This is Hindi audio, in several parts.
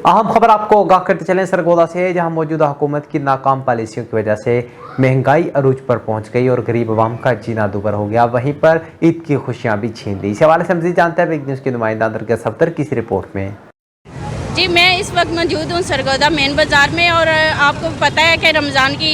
अहम खबर आपको आगाह करते चलें सरगोदा से, जहां मौजूदा हुकूमत की नाकाम पॉलिसियों की वजह से महंगाई अरूज पर पहुंच गई और गरीब आवाम का जीना दूभर हो गया। वहीं पर ईद की खुशियां भी छीन ली। इस हवाले से मज़ीद जानते हैं बिग न्यूज़ की नुमाइंदा नरगिस सफदर की इस रिपोर्ट में। जी, मैं इस वक्त मौजूद हूँ सरगोदा मेन बाज़ार में और आपको पता है कि रमज़ान की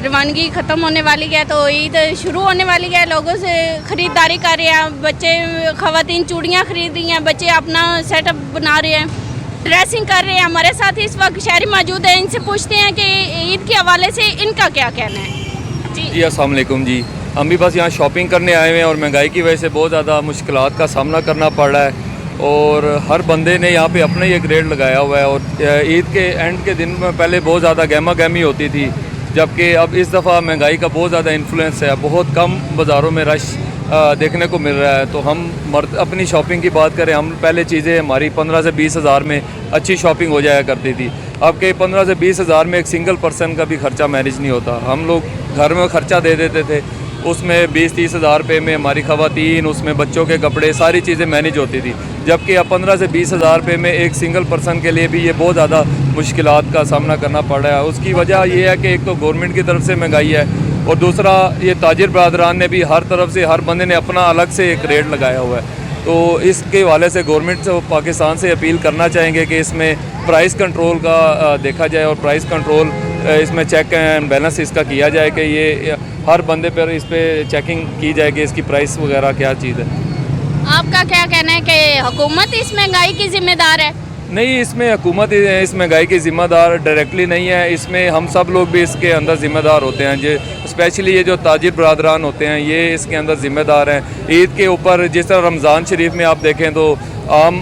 रवानगी ख़त्म होने वाली है तो ईद शुरू होने वाली है। लोगों से ख़रीदारी कर रहे हैं, बच्चे ख़वातीन चूड़ियाँ खरीद रही हैं, बच्चे अपना सेटअप बना रहे हैं, ड्रेसिंग कर रहे हैं। हमारे साथ इस वक्त शहरी मौजूद हैं, इनसे पूछते हैं कि ईद के हवाले से इनका क्या कहना है। जी अस्सलाम वालेकुम जी, हम भी बस यहाँ शॉपिंग करने आए हुए हैं और महंगाई की वजह से बहुत ज़्यादा मुश्किलात का सामना करना पड़ रहा है और हर बंदे ने यहाँ पे अपना ही एक रेट लगाया हुआ है। और ईद के एंड के दिन में पहले बहुत ज़्यादा गहमा गहमी होती थी, जबकि अब इस दफ़ा महंगाई का बहुत ज़्यादा इन्फ्लुएंस है, बहुत कम बाज़ारों में रश देखने को मिल रहा है। तो हम अपनी शॉपिंग की बात करें, हम पहले चीज़ें हमारी 15 से 20 हज़ार में अच्छी शॉपिंग हो जाया करती थी। अब के 15 से 20 हज़ार में एक सिंगल पर्सन का भी खर्चा मैनेज नहीं होता। हम लोग घर में खर्चा दे देते थे, उसमें 20-30 हज़ार रुपये में हमारी ख़वातीन, उसमें बच्चों के कपड़े, सारी चीज़ें मैनेज होती थी। जबकि अब 15 से 20 हज़ार रुपये में एक सिंगल पर्सन के लिए भी ये बहुत ज़्यादा मुश्किलात का सामना करना पड़ रहा है। उसकी वजह ये है कि एक तो गवर्नमेंट की तरफ से महंगाई है और दूसरा ये ताजिर बरादरान ने भी हर तरफ से, हर बंदे ने अपना अलग से एक रेट लगाया हुआ है। तो इसके हवाले से गवर्नमेंट से पाकिस्तान से अपील करना चाहेंगे कि इसमें प्राइस कंट्रोल का देखा जाए और प्राइस कंट्रोल इसमें चेक एंड बैलेंस इसका किया जाए कि ये हर बंदे पर इस पर चेकिंग की जाए कि इसकी प्राइस वगैरह क्या चीज़ है। आपका क्या कहना है कि हुकूमत इस महंगाई की जिम्मेदार है? नहीं, इसमें हुकूमत इस महंगाई की ज़िम्मेदार डायरेक्टली नहीं है, इसमें हम सब लोग भी इसके अंदर ज़िम्मेदार होते हैं। जो स्पेशली ये जो ताजिर बरादरान होते हैं ये इसके अंदर ज़िम्मेदार हैं। ईद के ऊपर जिस तरह रमज़ान शरीफ में आप देखें तो आम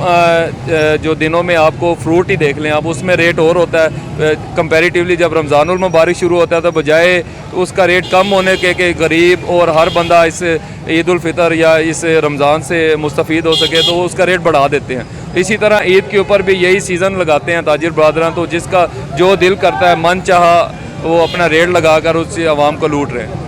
जो दिनों में आपको फ्रूट ही देख लें आप, उसमें रेट और होता है कंपैरेटिवली। जब रमज़ानुल मुबारक शुरू होता है तो बजाय उसका रेट कम होने के गरीब और हर बंदा इस ईद उल फितर या इस रमज़ान से मुस्तफ़ीद हो सके तो उसका रेट बढ़ा देते हैं। इसी तरह ईद के ऊपर भी यही सीज़न लगाते हैं ताजिर बरादरान, तो जिसका जो दिल करता है मन चाहा वो अपना रेट लगाकर उससे आवाम को लूट रहे हैं।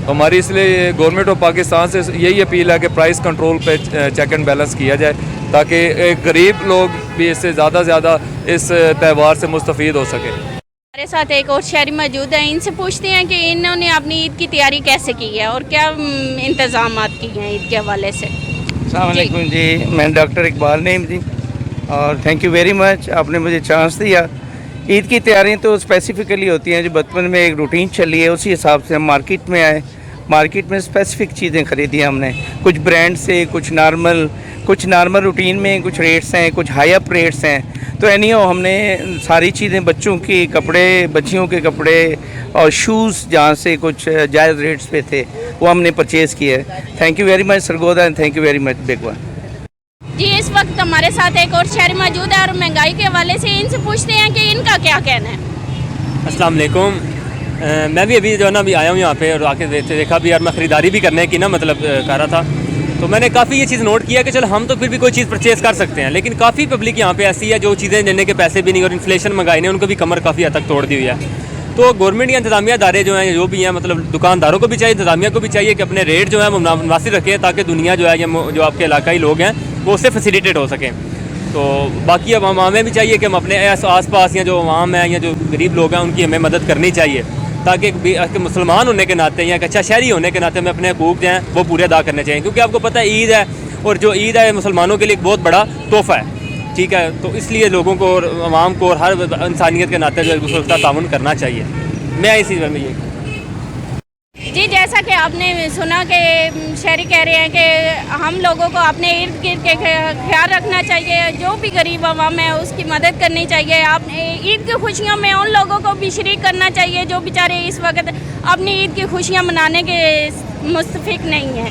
तो हमारी इसलिए गवर्नमेंट ऑफ पाकिस्तान से यही अपील है कि प्राइस कंट्रोल पे चेक एंड बैलेंस किया जाए ताकि गरीब लोग भी इससे ज़्यादा से ज़्यादा इस त्यौहार से मुस्तफ़ीद हो सके। हमारे साथ एक और शहरी मौजूद हैं, इनसे पूछते हैं कि इन्होंने अपनी ईद की तैयारी कैसे की है और क्या इंतज़ाम किए हैं ईद के हवाले से। अस्सलाम वालेकुम जी, मैं डॉक्टर इकबाल नईम जी और थैंक यू वेरी मच, आपने मुझे चांस दिया। ईद की तैयारियां तो स्पेसिफ़िकली होती हैं, जो बचपन में एक रूटीन चली है उसी हिसाब से हम मार्केट में आए। मार्केट में स्पेसिफ़िक चीज़ें ख़रीदी हमने, कुछ ब्रांड से, कुछ नॉर्मल रूटीन में, कुछ रेट्स हैं, कुछ हाई अप रेट्स हैं। तो एनी हाउ हमने सारी चीज़ें, बच्चों के कपड़े, बच्चियों के कपड़े और शूज़ जहाँ से कुछ जायज़ रेट्स पे थे वो हमने परचेज़ किए। Thank you very much Sargodha and thank you very much Begwa ji. इस वक्त हमारे साथ एक और शहरी मौजूद है और महंगाई के हवाले से इनसे पूछते हैं कि इनका क्या कहना है। अस्सलाम वालेकुम, मैं भी अभी जो है ना अभी आया हूँ यहाँ पे और आके देखा भी यार, मैं ख़रीदारी भी करने की ना मतलब कर रहा था तो मैंने काफ़ी ये चीज़ नोट किया कि चलो हम तो फिर भी कोई चीज़ परचेज़ कर सकते हैं, लेकिन काफ़ी पब्लिक यहाँ पे ऐसी है जो चीज़ें लेने के पैसे भी नहीं और इन्फ्लेशन महंगाई ने उनको भी कमर काफ़ी हद तक तोड़ दी हुई है। तो गवर्नमेंट या इंतजामिया अदारे जो हैं, जो भी हैं, मतलब दुकानदारों को भी चाहिए, इंतजामिया को भी चाहिए कि अपने रेट जो है वो मुनासिब रखें ताकि दुनिया जो है या जो आपके इलाकाई लोग हैं वो उससे फैसिलिटेट हो सकें। तो बाकी अब हमें भी चाहिए कि हम अपने आस पास या जो आवाम है या जो गरीब लोग हैं उनकी हमें मदद करनी चाहिए ताकि मुसलमान होने के नाते या एक अच्छा शहरी होने के नाते हमें अपने हकूक़ जो हैं वो पूरे अदा करने चाहिए। क्योंकि आपको पता है ईद है और जो ईद है मुसलमानों के लिए एक बहुत बड़ा तोहफ़ा है, ठीक है। तो इसलिए लोगों को और आवाम को और हर इंसानियत के नाते जो है उसका ताउन करना चाहिए। मैं इसी में ये जी, जैसा कि आपने सुना कि शहरी कह रहे हैं कि हम लोगों को अपने इर्द गिर्द के ख्याल रखना चाहिए, जो भी गरीब आवाम है उसकी मदद करनी चाहिए। आपने ईद की खुशियों में उन लोगों को भी शरीक करना चाहिए जो बेचारे इस वक्त अपनी ईद की खुशियां मनाने के मुस्तफिक नहीं हैं।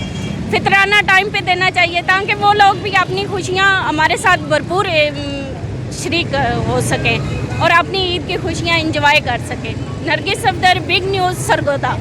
फितराना टाइम पे देना चाहिए ताकि वो लोग भी अपनी खुशियाँ हमारे साथ भरपूर शरीक हो सकें और अपनी ईद की खुशियाँ इंजॉय कर सकें। Nargis Safdar, big news, Sargodha.